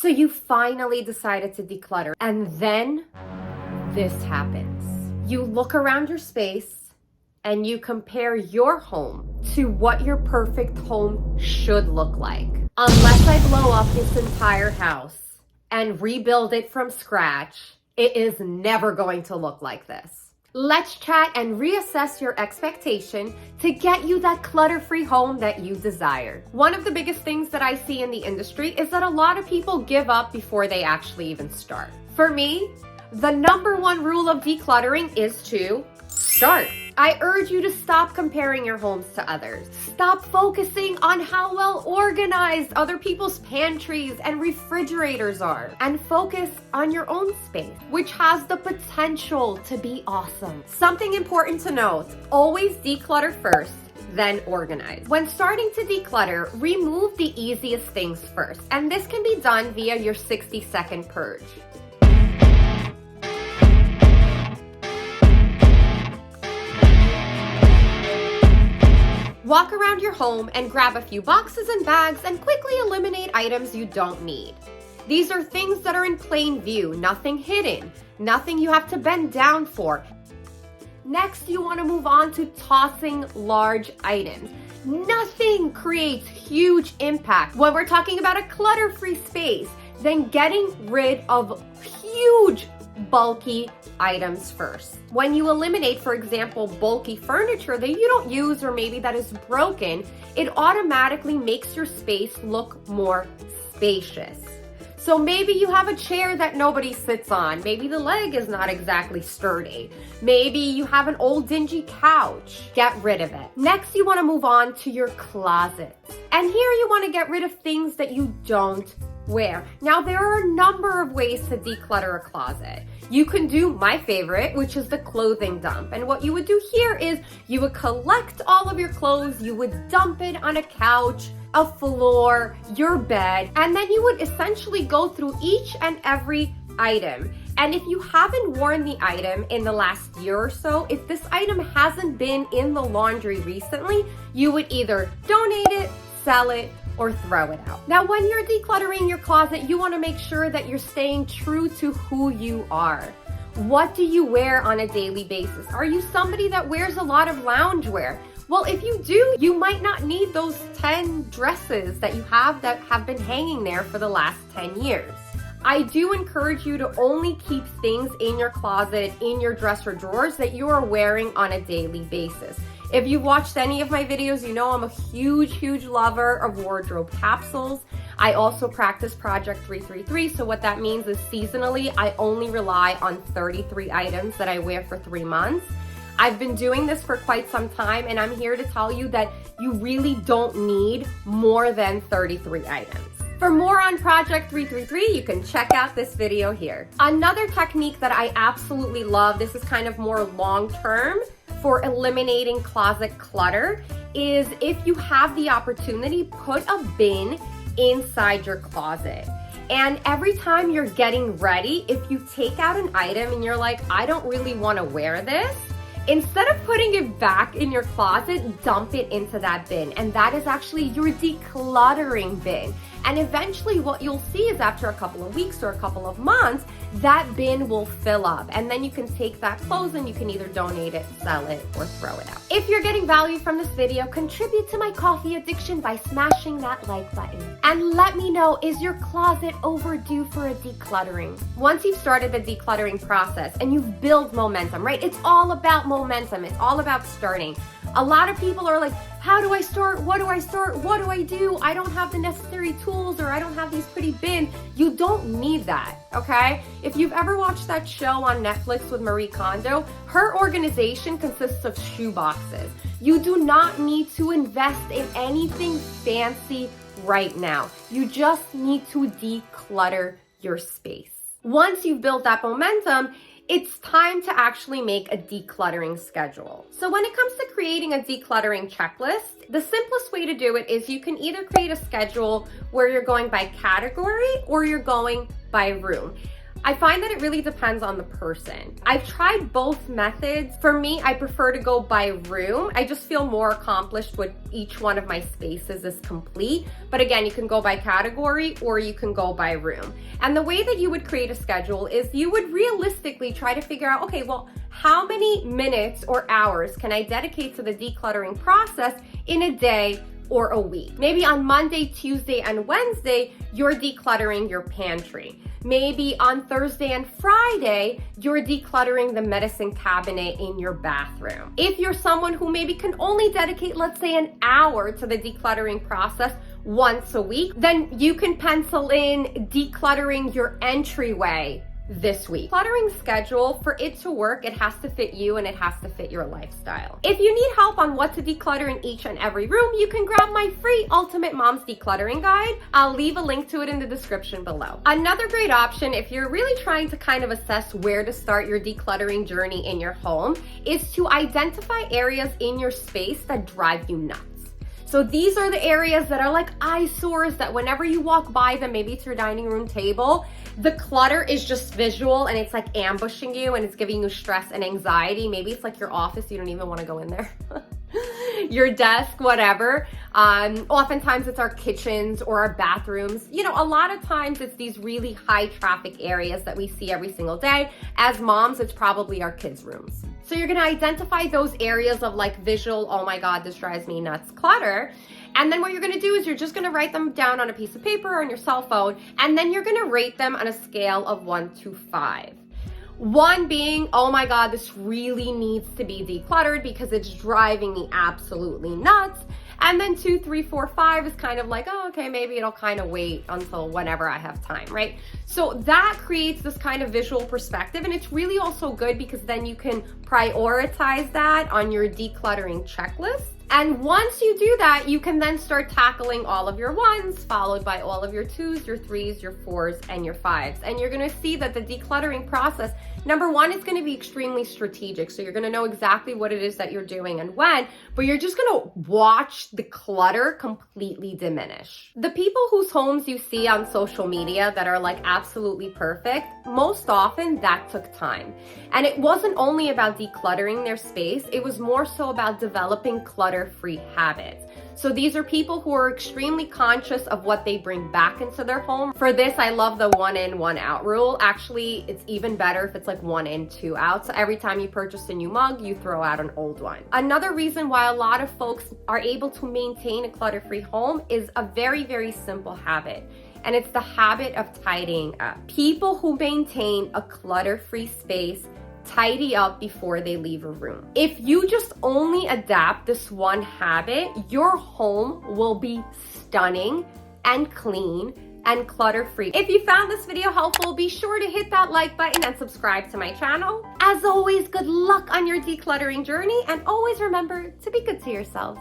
So you finally decided to declutter, and then this happens. You look around your space and you compare your home to what your perfect home should look like. Unless I blow up this entire house and rebuild it from scratch, it is never going to look like this. Let's chat and reassess your expectation to get you that clutter-free home that you desire. One of the biggest things that I see in the industry is that a lot of people give up before they actually even start. For me, the number one rule of decluttering is to start. I urge you to stop comparing your homes to others. Stop focusing on how well organized other people's pantries and refrigerators are, and focus on your own space, which has the potential to be awesome. Something important to note, always declutter first, then organize. When starting to declutter, remove the easiest things first, and this can be done via your 60-second purge. Walk around your home and grab a few boxes and bags and quickly eliminate items you don't need. These are things that are in plain view, nothing hidden, nothing you have to bend down for. Next, you want to move on to tossing large items. Nothing creates huge impact when we're talking about a clutter-free space than getting rid of huge, bulky items first. When you eliminate, for example, bulky furniture that you don't use or maybe that is broken, it automatically makes your space look more spacious. So maybe you have a chair that nobody sits on. Maybe the leg is not exactly sturdy. Maybe you have an old dingy couch. Get rid of it. Next, you want to move on to your closet. And here you want to get rid of things that you don't wear. Now, there are a number of ways to declutter a closet. You can do my favorite, which is the clothing dump. And what you would do here is you would collect all of your clothes, you would dump it on a couch, a floor, your bed, and then you would essentially go through each and every item. And if you haven't worn the item in the last year or so, if this item hasn't been in the laundry recently, you would either donate it, sell it, or throw it out. Now, when you're decluttering your closet, you want to make sure that you're staying true to who you are. What do you wear on a daily basis? Are you somebody that wears a lot of loungewear? Well, if you do, you might not need those 10 dresses that you have that have been hanging there for the last 10 years. I do encourage you to only keep things in your closet, in your dresser drawers that you are wearing on a daily basis. If you've watched any of my videos, you know I'm a huge lover of wardrobe capsules. I also practice Project 333, so what that means is seasonally, I only rely on 33 items that I wear for 3 months. I've been doing this for quite some time, and I'm here to tell you that you really don't need more than 33 items. For more on Project 333, you can check out this video here. Another technique that I absolutely love, this is kind of more long-term, for eliminating closet clutter, is if you have the opportunity, put a bin inside your closet. And every time you're getting ready, if you take out an item and you're like, I don't really want to wear this, instead of putting it back in your closet, dump it into that bin. And that is actually your decluttering bin. And eventually what you'll see is after a couple of weeks or a couple of months, that bin will fill up. And then you can take that clothes and you can either donate it, sell it, or throw it out. If you're getting value from this video, contribute to my coffee addiction by smashing that like button. And let me know, is your closet overdue for a decluttering? Once you've started the decluttering process and you've built momentum, right? It's all about momentum. It's all about starting. A lot of people are like, how do I start? What do I start? What do I do? I don't have the necessary tools, or I don't have these pretty bins. You don't need that, okay? If you've ever watched that show on Netflix with Marie Kondo, her organization consists of shoe boxes. You do not need to invest in anything fancy right now. You just need to declutter your space. Once you've built that momentum, it's time to actually make a decluttering schedule. So when it comes to creating a decluttering checklist, the simplest way to do it is you can either create a schedule where you're going by category or you're going by room. I find that it really depends on the person. I've tried both methods. For me, I prefer to go by room. I just feel more accomplished with each one of my spaces is complete. But again, you can go by category or you can go by room. And the way that you would create a schedule is you would realistically try to figure out, okay, well, how many minutes or hours can I dedicate to the decluttering process in a day or a week? Maybe on Monday, Tuesday, and Wednesday, you're decluttering your pantry. Maybe on Thursday and Friday, you're decluttering the medicine cabinet in your bathroom. If you're someone who maybe can only dedicate, let's say, an hour to the decluttering process once a week, then you can pencil in decluttering your entryway this week. Decluttering schedule, for it to work, it has to fit you and it has to fit your lifestyle. If you need help on what to declutter in each and every room, you can grab my free Ultimate Mom's Decluttering Guide. I'll leave a link to it in the description below. Another great option, if you're really trying to kind of assess where to start your decluttering journey in your home, is to identify areas in your space that drive you nuts. So these are the areas that are like eyesores that whenever you walk by them, maybe it's your dining room table, the clutter is just visual and it's like ambushing you and it's giving you stress and anxiety. Maybe it's like your office, you don't even want to go in there. Your desk, whatever. Oftentimes it's our kitchens or our bathrooms. You know, a lot of times it's these really high traffic areas that we see every single day. As moms, it's probably our kids' rooms. So you're gonna identify those areas of like visual, oh my God, this drives me nuts clutter. And then what you're gonna do is you're just gonna write them down on a piece of paper or on your cell phone, and then you're gonna rate them on a scale of 1 to 5. 1 being, oh my God, this really needs to be decluttered because it's driving me absolutely nuts. And then 2, 3, 4, 5 is kind of like, oh, okay, maybe it'll kind of wait until whenever I have time, right? So that creates this kind of visual perspective. And it's really also good because then you can prioritize that on your decluttering checklist. And once you do that, you can then start tackling all of your 1s, followed by all of your 2s, your 3s, your 4s, and your 5s. And you're gonna see that the decluttering process, number 1, is gonna be extremely strategic. So you're gonna know exactly what it is that you're doing and when, but you're just gonna watch the clutter completely diminish. The people whose homes you see on social media that are like absolutely perfect, most often that took time. And it wasn't only about decluttering their space, it was more so about developing clutter-free habits. So these are people who are extremely conscious of what they bring back into their home. For this, I love the 1 in, 1 out rule. Actually, it's even better if it's like 1 in, 2 out. So every time you purchase a new mug, you throw out an old one. Another reason why a lot of folks are able to maintain a clutter-free home is a very, very simple habit. And it's the habit of tidying up. People who maintain a clutter-free space tidy up before they leave a room. If you just only adapt this one habit, your home will be stunning and clean and clutter-free. If you found this video helpful, be sure to hit that like button and subscribe to my channel. As always, good luck on your decluttering journey, and always remember to be good to yourselves.